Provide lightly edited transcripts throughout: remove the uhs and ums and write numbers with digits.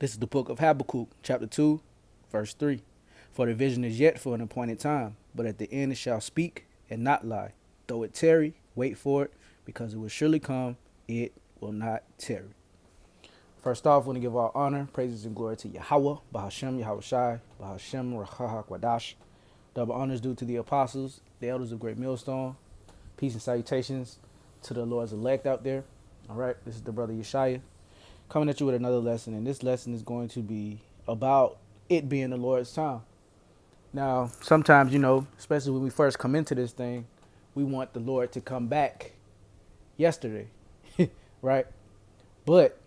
This is the book of Habakkuk, chapter 2, verse 3. For the vision is yet for an appointed time, but at the end it shall speak and not lie. Though it tarry, wait for it, because it will surely come, it will not tarry. First off, we want to give all honor, praises, and glory to Yahweh, Bahashem, Yahweh Shai, Bahashem, Rahah, Kwadash. Double honors due to the apostles, the elders of Great Millstone. Peace and salutations to the Lord's elect out there. All right, this is the brother Yeshaya coming at you with another lesson, and this lesson is going to be about it being the Lord's time. Now, sometimes, especially when we first come into this thing, we want the Lord to come back yesterday, right? But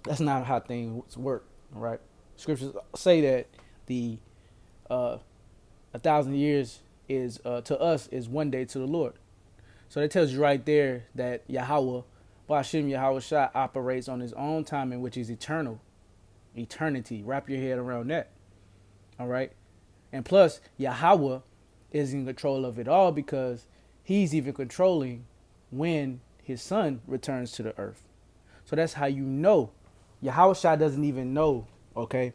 that's not how things work, all right? Scriptures say that the 1,000 years is to us is one day to the Lord. So that tells you right there that Yahweh, Bashim Yahweh Shai, operates on his own timing, which is eternity. Wrap your head around that. All right. And plus, Yahweh is in control of it all because he's even controlling when his son returns to the earth. So that's how you know. Yahweh Shai doesn't even know, okay,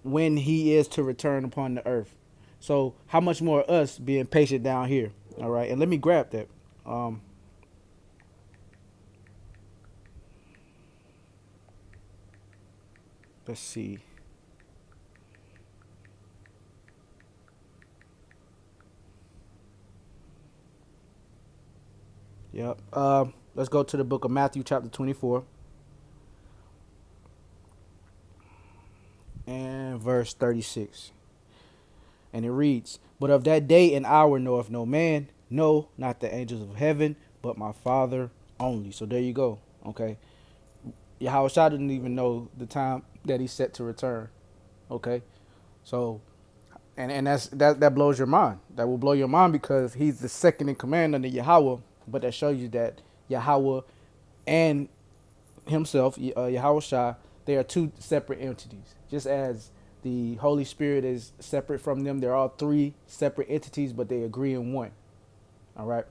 when he is to return upon the earth. So how much more us being patient down here? All right. And let me grab that. Let's see. Yep. Let's go to the book of Matthew, chapter 24, and verse 36. And it reads, But of that day and hour knoweth no man, no, not the angels of heaven, but my Father only. So there you go. Okay. Yahweh Shai didn't even know the time that he's set to return. Okay. So and that blows your mind. That will blow your mind because he's the second in command under Yahweh. But that shows you that Yahweh and himself, Yahweh Shai, they are two separate entities. Just as the Holy Spirit is separate from them, they're all three separate entities, but they agree in one. All right.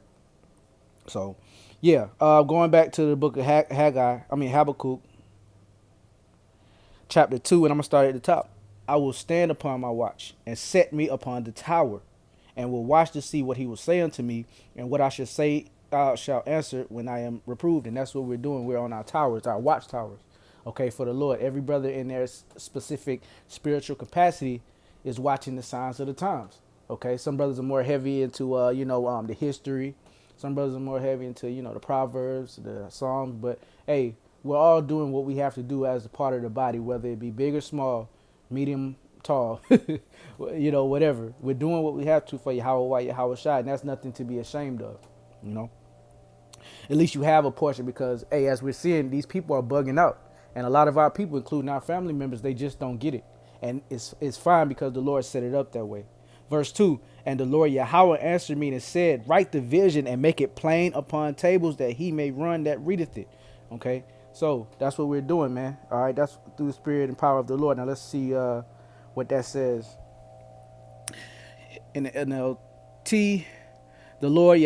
So, yeah, going back to the book of Habakkuk, chapter 2, and I'm going to start at the top. I will stand upon my watch and set me upon the tower, and will watch to see what he will say unto me, and what I shall say I shall answer when I am reproved. And that's what we're doing. We're on our towers, our watchtowers, okay, for the Lord. Every brother in their specific spiritual capacity is watching the signs of the times, okay? Some brothers are more heavy into, the history. Some brothers are more heavy into, the Proverbs, the Psalms. But, hey, we're all doing what we have to do as a part of the body, whether it be big or small, medium, tall, whatever. We're doing what we have to for Yahweh, Yahweh Shai, and that's nothing to be ashamed of, you know. At least you have a portion because, hey, as we're seeing, these people are bugging out. And a lot of our people, including our family members, they just don't get it. And it's fine because the Lord set it up that way. Verse 2, and the Lord Yahweh answered me and said, Write the vision and make it plain upon tables that he may run that readeth it. Okay, so that's what we're doing, man. All right, that's through the spirit and power of the Lord. Now let's see what that says. In the NLT, the Lord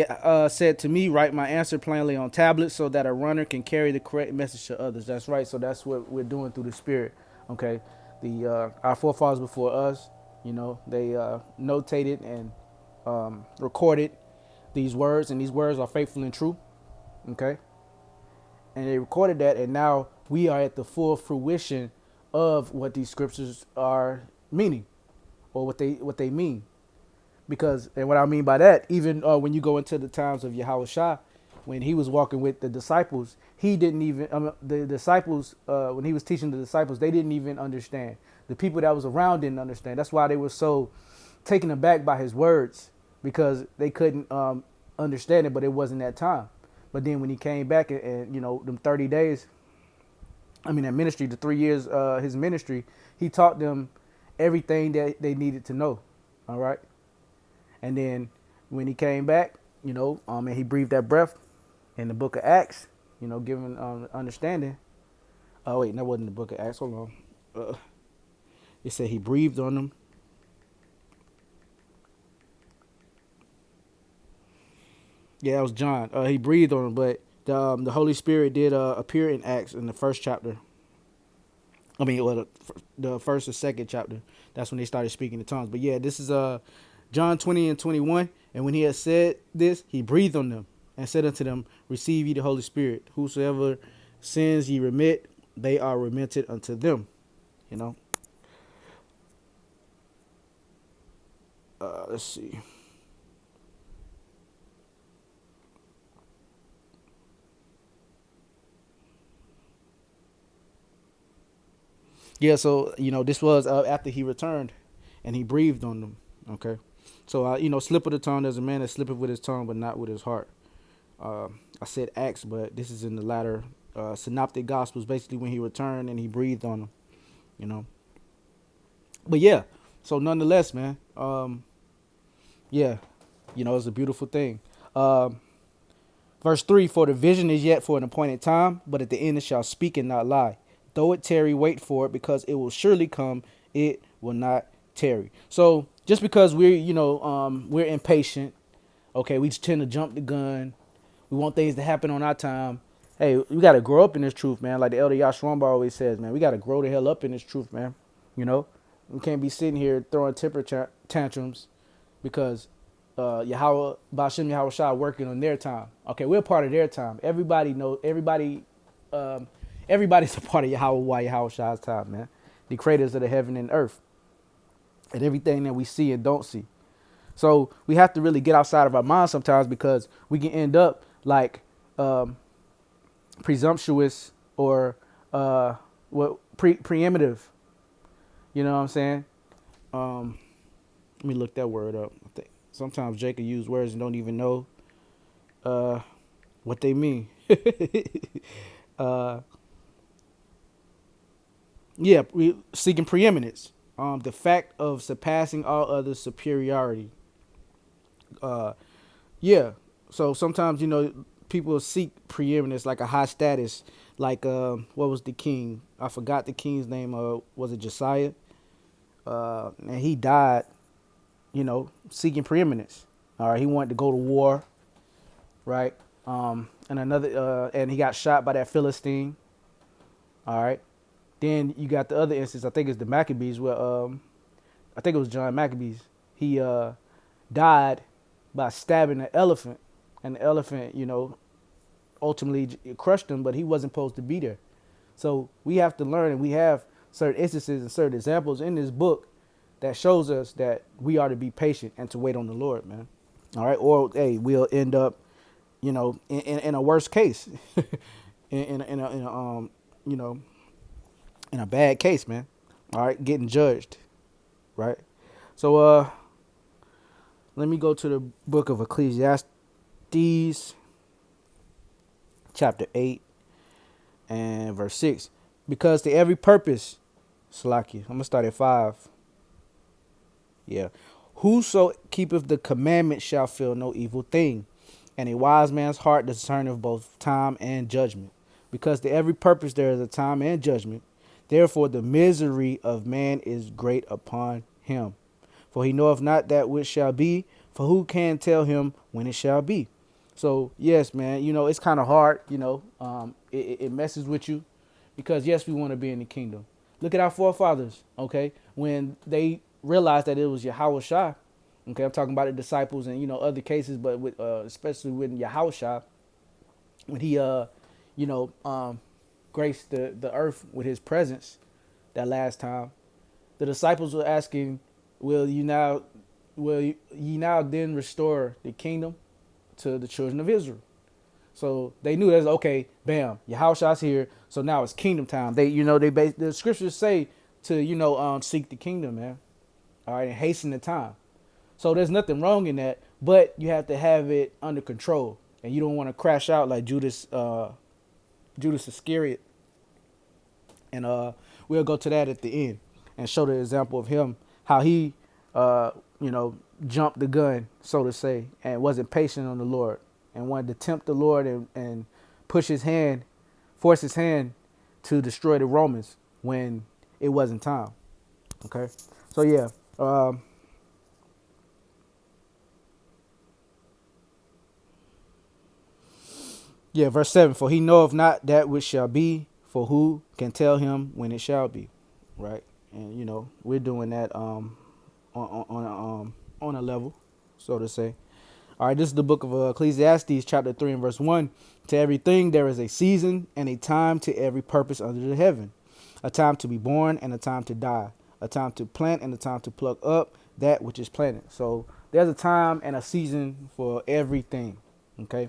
said to me, Write my answer plainly on tablets so that a runner can carry the correct message to others. That's right. So that's what we're doing through the Spirit. Okay. Our forefathers before us, they notated and recorded these words, and these words are faithful and true. Okay. And they recorded that, and now we are at the full fruition of what these scriptures are meaning, or what they mean. Because, and what I mean by that, even when you go into the times of Yahweh Shai, when he was walking with the disciples, he didn't even, the disciples, when he was teaching the disciples, they didn't even understand. The people that was around didn't understand. That's why they were so taken aback by his words, because they couldn't understand it, but it wasn't that time. But then when he came back and them 30 days, that ministry, the 3 years, his ministry, he taught them everything that they needed to know. All right. And then when he came back, and he breathed that breath in the book of Acts, giving understanding. Oh, wait, that wasn't the book of Acts. Hold on. It said he breathed on them. Yeah, that was John. He breathed on them, but the Holy Spirit did appear in Acts in the first chapter. I mean, well, the first or second chapter. That's when they started speaking in tongues. But yeah, this is John 20:21. And when he had said this, he breathed on them and said unto them, receive ye the Holy Spirit. Whosoever sins ye remit, they are remitted unto them. You know. Let's see. Yeah, so this was after he returned, and he breathed on them. Okay, so slip of the tongue. There's a man that slippeth with his tongue, but not with his heart. I said Acts, but this is in the latter synoptic gospels. Basically, when he returned and he breathed on them. You know, but yeah. So nonetheless, man. Yeah, it's a beautiful thing. Verse 3, for the vision is yet for an appointed time, but at the end it shall speak and not lie. Though it tarry, wait for it, because it will surely come, it will not tarry. So just because we're impatient, okay, we just tend to jump the gun. We want things to happen on our time. Hey, we got to grow up in this truth, man. Like the elder Yashwamba always says, man, we got to grow the hell up in this truth, man. You know, we can't be sitting here throwing temper tantrums because Yahweh, Bashem Yahweh Shah working on their time. Okay, we're part of their time. Everybody knows, everybody's a part of Yahweh Shah's time, man. The creators of the heaven and earth and everything that we see and don't see. So we have to really get outside of our minds sometimes because we can end up like presumptuous or preemptive. You know what I'm saying? Let me look that word up. I think sometimes Jacob use words and don't even know what they mean. Yeah, seeking preeminence. The fact of surpassing all others' superiority. Yeah. So sometimes people seek preeminence, like a high status, like what was the king? I forgot the king's name. Was it Josiah? And he died, seeking preeminence. All right, he wanted to go to war, right? And he got shot by that Philistine. All right. Then you got the other instance. I think it's the Maccabees, where I think it was John Maccabees. He died by stabbing an elephant, and the elephant, ultimately crushed him, but he wasn't supposed to be there. So we have to learn, and we have certain instances and certain examples in this book that shows us that we are to be patient and to wait on the Lord, man. All right, or hey, we'll end up, in a worse case, you know, in a bad case, man. All right, getting judged, right? So let me go to the book of Ecclesiastes, chapter 8 and verse 6. Because to every purpose, Salaki, I'm gonna start at 5. Yeah. Whoso keepeth the commandment shall feel no evil thing, and a wise man's heart discerneth both time and judgment. Because to every purpose there is a time and judgment. Therefore the misery of man is great upon him. For he knoweth not that which shall be, for who can tell him when it shall be? So yes, man, it's kind of hard, it messes with you because yes, we want to be in the kingdom. Look at our forefathers, okay? When they realized that it was Yahweh Shah, okay, I'm talking about the disciples and other cases, but with especially with Yahweh Shah, when he graced the earth with his presence that last time, the disciples were asking, will ye now then restore the kingdom to the children of Israel? So they knew that's okay. Bam, Yahushua's here. So now it's kingdom time. The scriptures say to seek the kingdom, man. All right, and hasten the time. So there's nothing wrong in that, but you have to have it under control, and you don't want to crash out like Judas Iscariot. And we'll go to that at the end and show the example of him, how he jumped the gun, so to say, and wasn't patient on the Lord and wanted to tempt the Lord and force his hand to destroy the Romans when it wasn't time. Okay. So yeah. Verse 7, for he knoweth not that which shall be, For who can tell him when it shall be, right? And we're doing that on a level, so to say. All right, this is the book of Ecclesiastes, chapter 3 and verse 1. To everything there is a season and a time to every purpose under the heaven, a time to be born and a time to die, a time to plant and a time to pluck up that which is planted. So there's a time and a season for everything. Okay,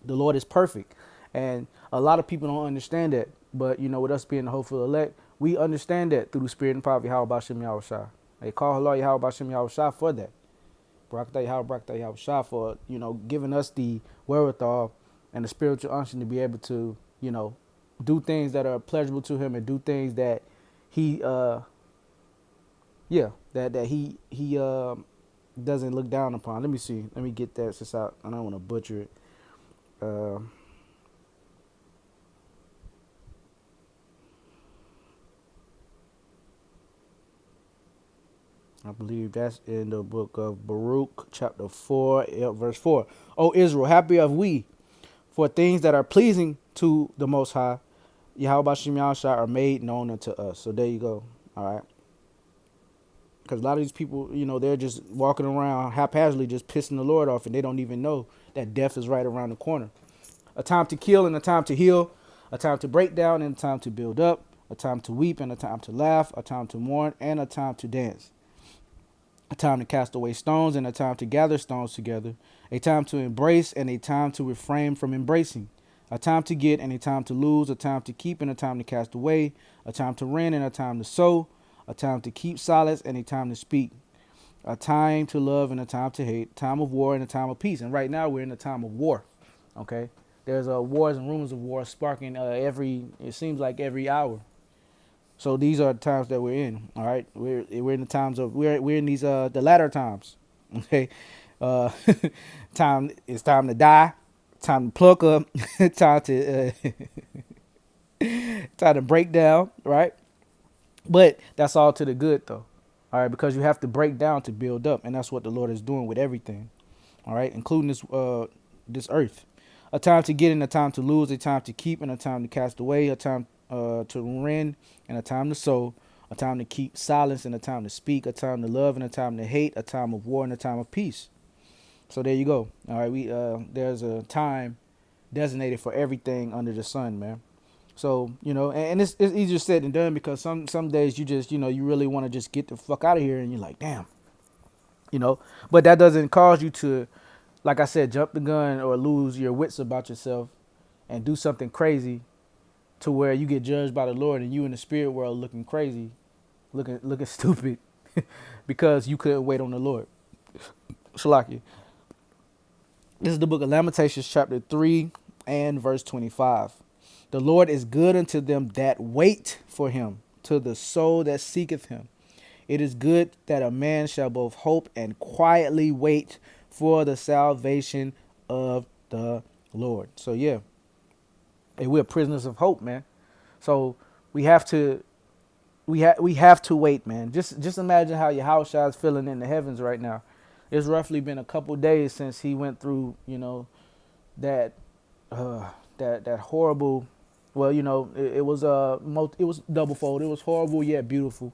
the Lord is perfect, and a lot of people don't understand that. But with us being the hopeful elect, we understand that through the Spirit and power of Yahweh Bashem Yahushua. They call Allah Yahweh Bashem Yahushua for that. Barakatah Yahweh, Barakatah Yahushua for giving us the wherewithal and the spiritual unction to be able to do things that are pleasurable to Him and do things that He that he doesn't look down upon. Let me see. Let me get that since I don't want to butcher it. I believe that's in the book of Baruch, chapter 4, verse 4. O Israel, happy are we for things that are pleasing to the Most High. Yahweh Bashem Yahushua are made known unto us. So there you go. All right. Because a lot of these people, they're just walking around haphazardly, just pissing the Lord off, and they don't even know that death is right around the corner. A time to kill and a time to heal, a time to break down and a time to build up, a time to weep and a time to laugh, a time to mourn and a time to dance, a time to cast away stones and a time to gather stones together, a time to embrace and a time to refrain from embracing, a time to get and a time to lose, a time to keep and a time to cast away, a time to rend and a time to sow, a time to keep silence and a time to speak, a time to love and a time to hate, time of war and a time of peace. And right now we're in a time of war. Okay, there's wars and rumors of war sparking it seems like every hour. So these are the times that we're in. All right, we're in the times of we're in these the latter times. Okay, uh, it's time to die, time to pluck up, time to time to break down. Right. But that's all to the good, though. All right, because you have to break down to build up, and that's what the Lord is doing with everything. All right, including this earth. A time to get and a time to lose, a time to keep and a time to cast away, a time to rend and a time to sow, a time to keep silence and a time to speak, a time to love and a time to hate, a time of war and a time of peace. So there you go. All right, there's a time designated for everything under the sun, man. So, and it's easier said than done because some days you just, you really want to just get the fuck out of here and you're like, damn, but that doesn't cause you to, like I said, jump the gun or lose your wits about yourself and do something crazy to where you get judged by the Lord and you in the spirit world looking crazy, looking stupid because you couldn't wait on the Lord. Shalaki. This is the book of Lamentations, chapter 3 and verse 25. The Lord is good unto them that wait for him, to the soul that seeketh him. It is good that a man shall both hope and quietly wait for the salvation of the Lord. So yeah, and we're prisoners of hope, man. So we have to wait, man. Just imagine how Yahushua is feeling in the heavens right now. It's roughly been a couple days since he went through, that that horrible. Well, it was double fold. It was horrible yet beautiful.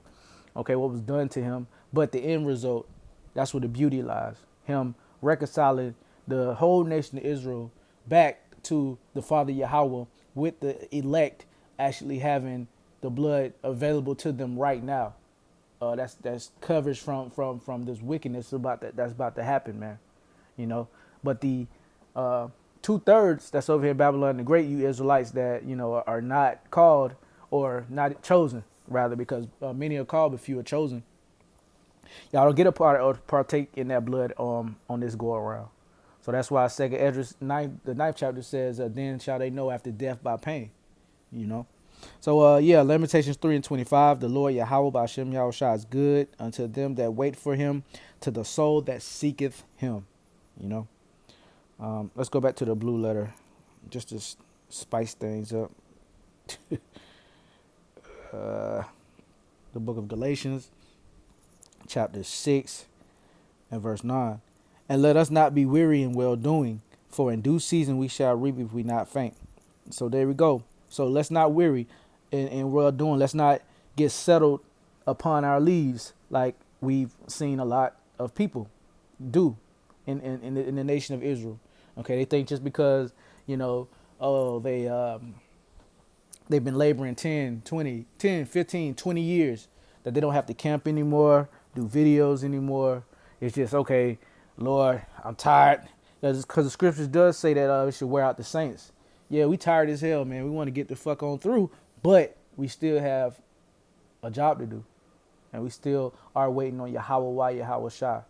Okay, what was done to him, but the end result, that's where the beauty lies. Him reconciling the whole nation of Israel back to the Father Yahweh, with the elect actually having the blood available to them right now. That's coverage from this wickedness that's about to happen, man. But the 2/3 that's over here in Babylon the Great, you Israelites that are not called or not chosen, rather, because many are called but few are chosen. Y'all don't get a part or partake in that blood on this go around. So that's why 2nd Esdras the 9th chapter says, then shall they know after death by pain. So Lamentations 3 and 25, the Lord Yahweh Bashem Yahushua is good unto them that wait for him, to the soul that seeketh him. Let's go back to the blue letter just to spice things up. The book of Galatians, chapter 6 and verse 9. And let us not be weary in well doing, for in due season we shall reap if we not faint. So there we go. So let's not weary in well doing. Let's not get settled upon our leaves like we've seen a lot of people do in the nation of Israel. Okay, they think just because, you know, oh, they've been laboring 15, 20 years that they don't have to camp anymore, do videos anymore. It's just, okay, Lord, I'm tired. Because the scriptures does say that we should wear out the saints. Yeah, we tired as hell, man. We want to get the fuck on through, but we still have a job to do. And we still are waiting on Yahweh, Yahweh Shai.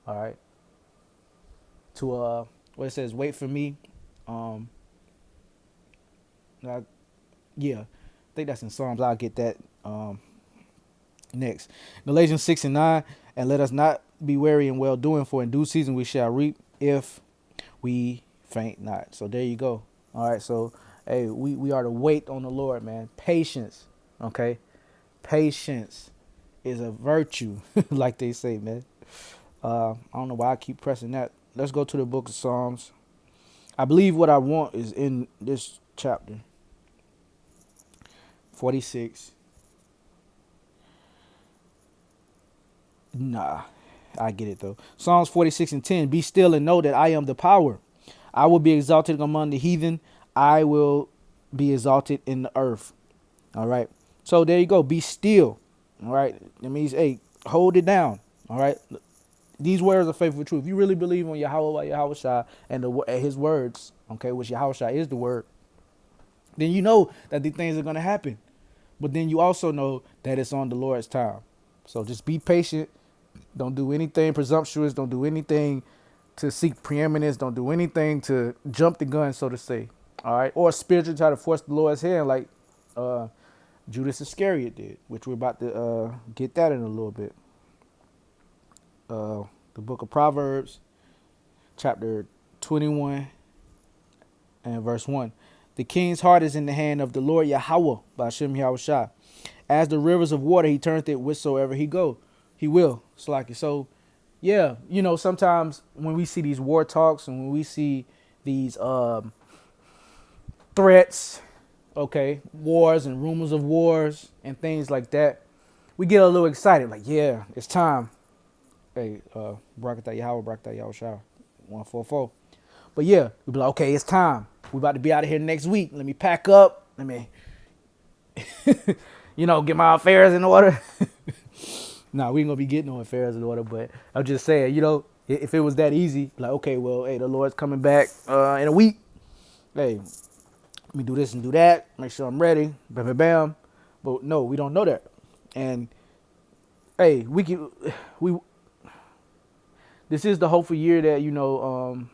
All right. To what it says, wait for me. Um I, yeah. I think that's in Psalms. I'll get that next. Galatians 6:9, and let us not be weary in well doing, for in due season we shall reap if we faint not. So there you go. All right. So hey, we are to wait on the Lord, man. Patience. Okay. Patience is a virtue, like they say, man. I don't know why I keep pressing that. Let's go to the book of Psalms. I believe what I want is in this chapter 46. Nah, I get it though. Psalms 46:10. Be still and know that I am the power. I will be exalted among the heathen. I will be exalted in the earth. All right. So there you go. Be still. All right. That means, hey, hold it down. All right. These words are faithful truth. If you really believe on Yahweh, Yahweh Shai, and his words, okay, which Yahweh Shai is the word, then you know that these things are going to happen. But then you also know that it's on the Lord's time. So just be patient. Don't do anything presumptuous. Don't do anything to seek preeminence. Don't do anything to jump the gun, so to say. All right. Or spiritually try to force the Lord's hand like Judas Iscariot did, which we're about to get that in a little bit. The book of Proverbs, chapter 21 and verse 1. The king's heart is in the hand of the Lord Yahweh, by Shem Yahweh Shai. As the rivers of water, he turneth it whithersoever he go. He will. Slacky. So, yeah, you know, sometimes when we see these war talks and when we see these threats, okay, wars and rumors of wars and things like that, we get a little excited. Like, yeah, it's time. Hey, Barakatah Yahweh, Barakatah Yahweh Shai, 144. But yeah, we be like, okay, it's time. We about to be out of here next week. Let me pack up. Let me, get my affairs in order. Nah, we ain't gonna be getting no affairs in order. But I'm just saying, if it was that easy, like, okay, well, hey, the Lord's coming back in a week. Hey, let me do this and do that. Make sure I'm ready. Bam, bam, bam. But no, we don't know that. And hey, this is the hopeful year that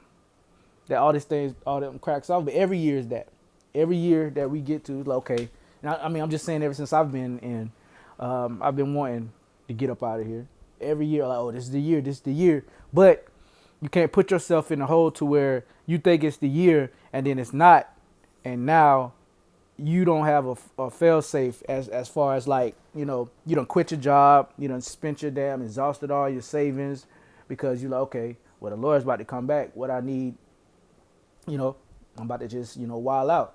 that all these things, all them cracks off. But every year is that. Every year that we get to, like, okay. And I'm just saying, ever since I've been in, I've been wanting to get up out of here. Every year, like, oh, this is the year, this is the year. But you can't put yourself in a hole to where you think it's the year and then it's not, and now you don't have a fail safe as far as, like, you don't quit your job, you don't spent your damn, exhausted all your savings because you're like, okay, well, the Lord's about to come back. What I need, I'm about to just, wild out.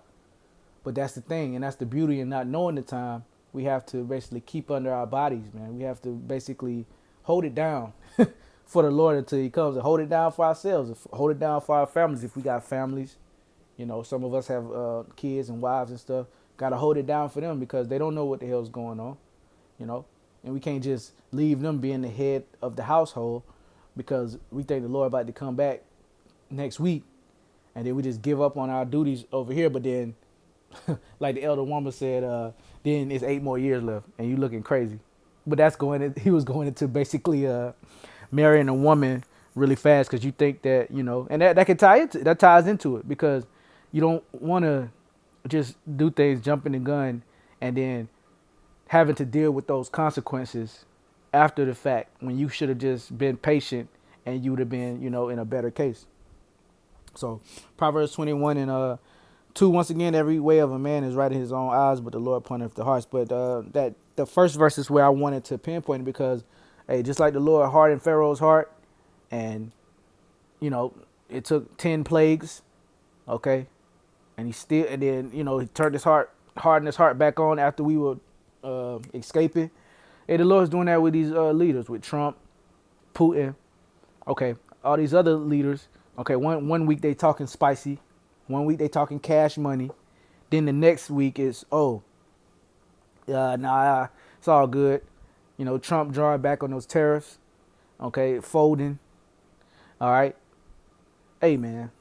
But that's the thing, and that's the beauty in not knowing the time. We have to basically keep under our bodies, man. We have to basically hold it down for the Lord until he comes, and hold it down for ourselves, hold it down for our families if we got families. Some of us have kids and wives and stuff. Got to hold it down for them because they don't know what the hell's going on, and we can't just leave them being the head of the household because we think the Lord about to come back next week, and then we just give up on our duties over here. But then, like the elder woman said, then it's 8 more years left, and you looking crazy. But he was going into basically marrying a woman really fast because you think that, and that ties into it because you don't want to just do things, jumping the gun, and then having to deal with those consequences after the fact when you should have just been patient and you would have been, in a better case. So Proverbs 21 and 2, once again, every way of a man is right in his own eyes, but the Lord punneth the hearts. But that the first verse is where I wanted to pinpoint it because, hey, just like the Lord hardened Pharaoh's heart, and it took 10 plagues, okay, And then he turned hardened his heart back on after we were escaping. Hey, the Lord's doing that with these leaders, with Trump, Putin, okay, all these other leaders. Okay, one week they talking spicy, one week they talking cash money, then the next week is nah, it's all good. Trump drawing back on those tariffs, okay, folding. All right, hey man,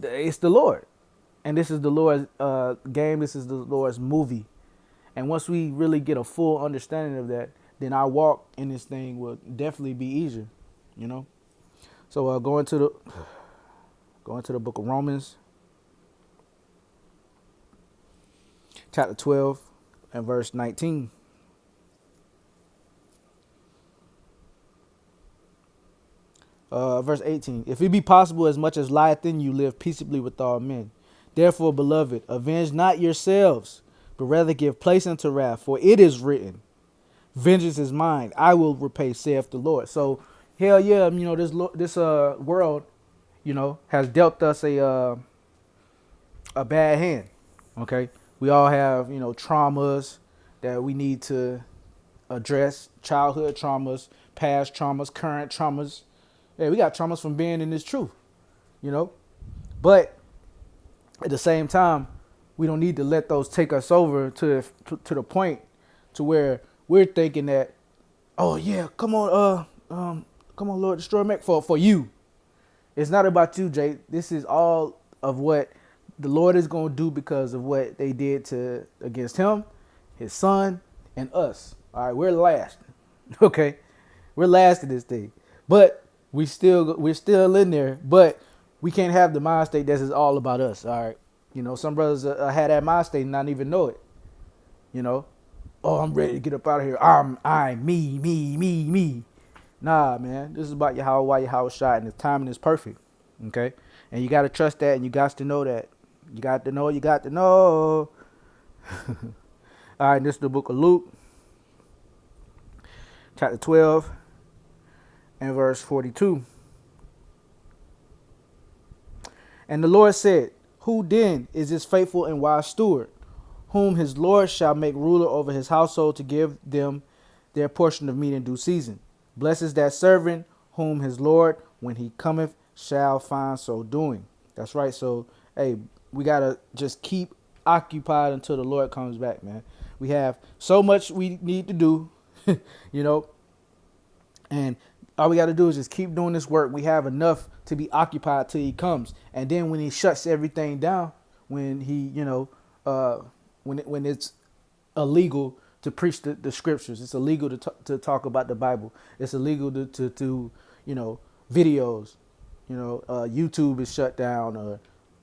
it's the Lord, and this is the Lord's game. This is the Lord's movie. And once we really get a full understanding of that, then our walk in this thing will definitely be easier, you know. So going to the book of Romans, chapter 12 and verse 19. Verse 18. If it be possible, as much as lieth in you, live peaceably with all men. Therefore, beloved, avenge not yourselves, but rather give place unto wrath, for it is written, vengeance is mine, I will repay, saith the Lord. So, hell yeah, this world, has dealt us a bad hand. Okay, we all have traumas that we need to address, childhood traumas, past traumas, current traumas. Yeah, we got traumas from being in this truth, but at the same time, we don't need to let those take us over to the point to where we're thinking that, oh yeah, come on, Lord, destroy Mac for you. It's not about you, Jay. This is all of what the Lord is going to do because of what they did against him, his son, and us. All right, we're last. Okay, we're last in this thing, but we're still in there. But we can't have the mind state that is all about us. All right, some brothers had that mind state and not even know it. Oh, I'm ready to get up out of here. I'm me. Nah, man, this is about Yahweh, why Yahweh shot, and the timing is perfect. Okay, and you got to trust that, and you got to know that. You got to know. All right, this is the book of Luke, chapter 12 and verse 42. And the Lord said, who then is this faithful and wise steward, whom his Lord shall make ruler over his household to give them their portion of meat in due season? Blessed is that servant whom his Lord, when he cometh, shall find so doing. That's right. So, hey, we got to just keep occupied until the Lord comes back, man. We have so much we need to do, and all we got to do is just keep doing this work. We have enough to be occupied till he comes. And then when he shuts everything down, when he, when it's illegal to preach the scriptures, it's illegal to talk about the Bible. It's illegal to videos, YouTube is shut down, or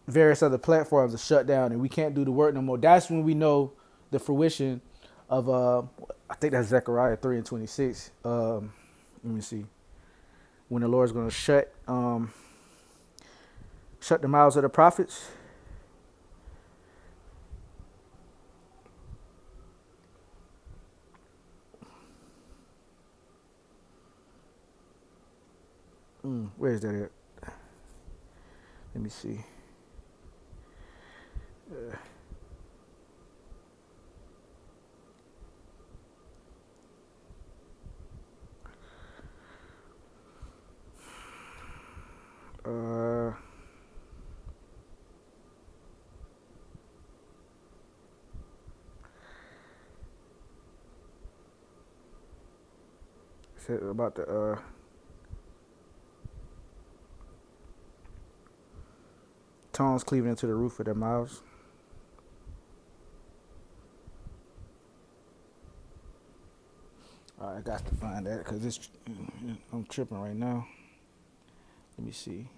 various other platforms are shut down, and we can't do the work no more. That's when we know the fruition of, I think that's Zechariah 3 and 26. Let me see. When the Lord's going to shut the mouths of the prophets. Where is that at? Let me see. Said about the tongues cleaving into the roof of their mouths. I got to find that because I'm tripping right now. Let me see.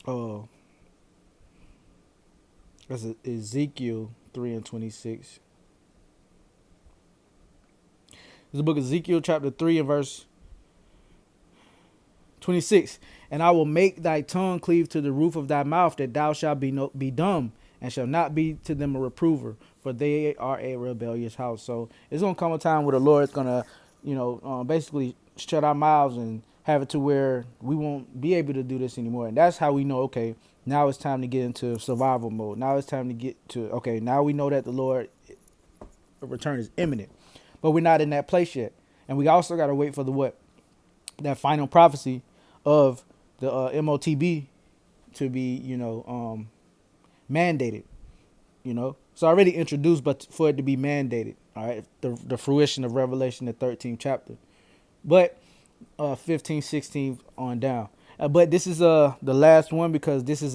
Oh, that's Ezekiel 3 and 26. It's the book of Ezekiel, chapter 3 and verse 26. And I will make thy tongue cleave to the roof of thy mouth, that thou shalt be dumb, and shall not be to them a reprover. for they are a rebellious house. So it's gonna come a time where the Lord's gonna, basically shut our mouths and have it to where we won't be able to do this anymore. And that's how we know, okay, now it's time to get into survival mode. Now it's time to get to, okay, now we know that the Lord return is imminent, but we're not in that place yet. And we also got to wait for the what? That final prophecy of the MOTB to be, mandated. It's already introduced, but for it to be mandated. All right, the fruition of Revelation, the 13th chapter, but 15, 16 on down. But this is the last one, because this is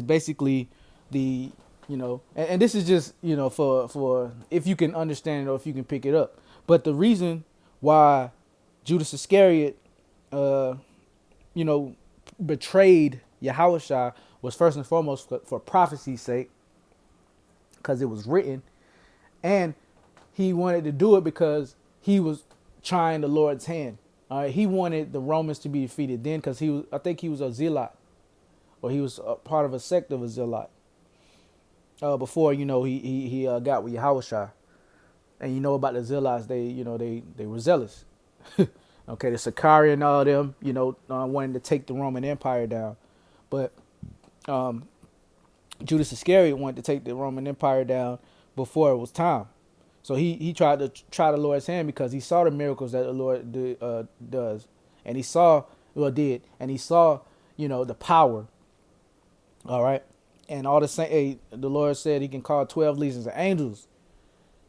basically the, and this is just, for if you can understand it or if you can pick it up. But the reason why Judas Iscariot, you know, betrayed Yahushua was first and foremost for prophecy's sake, because it was written, and he wanted to do it because he was trying the Lord's hand. All right, he wanted the Romans to be defeated then, because I think he was a zealot, or he was a part of a sect of a zealot. Before he got with Yahushua, and about the zealots, they were zealous. Okay, the Sicarii and all them, wanting to take the Roman Empire down, but Judas Iscariot wanted to take the Roman Empire down before it was time. So he tried to try the Lord's hand, because he saw the miracles that the Lord does, and he saw the power. All right, and all the same, the Lord said he can call 12 legions of angels.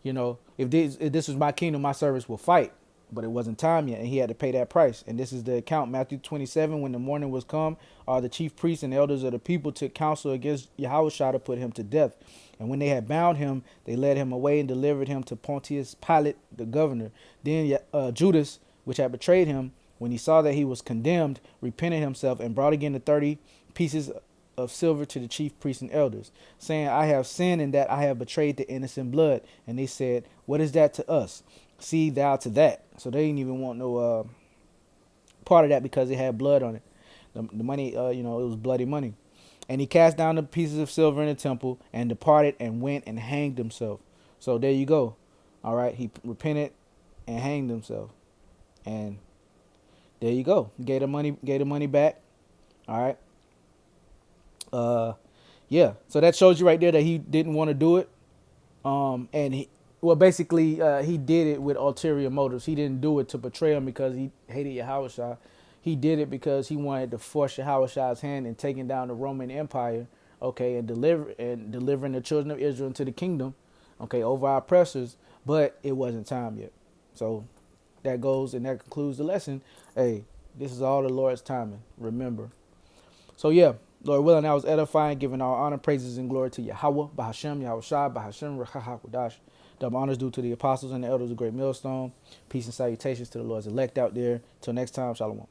If this was my kingdom, my servants will fight. But it wasn't time yet, and he had to pay that price. And this is the account, Matthew 27. When the morning was come, all the chief priests and elders of the people took counsel against Yahushua to put him to death. And when they had bound him, they led him away and delivered him to Pontius Pilate, the governor. Then Judas, which had betrayed him, when he saw that he was condemned, repented himself and brought again the 30 pieces of silver to the chief priests and elders, saying, I have sinned in that I have betrayed the innocent blood. And they said, what is that to us? See thou to that. So they didn't even want no part of that, because it had blood on it. The money, it was bloody money. And he cast down the pieces of silver in the temple and departed and went and hanged himself. So there you go. All right. He repented and hanged himself. And there you go. Gave the money back. All right. Yeah. So that shows you right there that he didn't want to do it. Basically, he did it with ulterior motives. He didn't do it to betray him because he hated Yahushua. He did it because he wanted to force Yahushua's hand in taking down the Roman Empire, okay, and delivering the children of Israel into the kingdom, okay, over our oppressors. But it wasn't time yet. So that concludes the lesson. Hey, this is all the Lord's timing. Remember. So yeah. Lord willing, I was edifying, giving all honor, praises, and glory to Yahweh, Bahashem, Yahushua, Bahashem, Rahahakudash. Double honors due to the apostles and the elders of Great Millstone. Peace and salutations to the Lord's elect out there. Till next time, Shalom.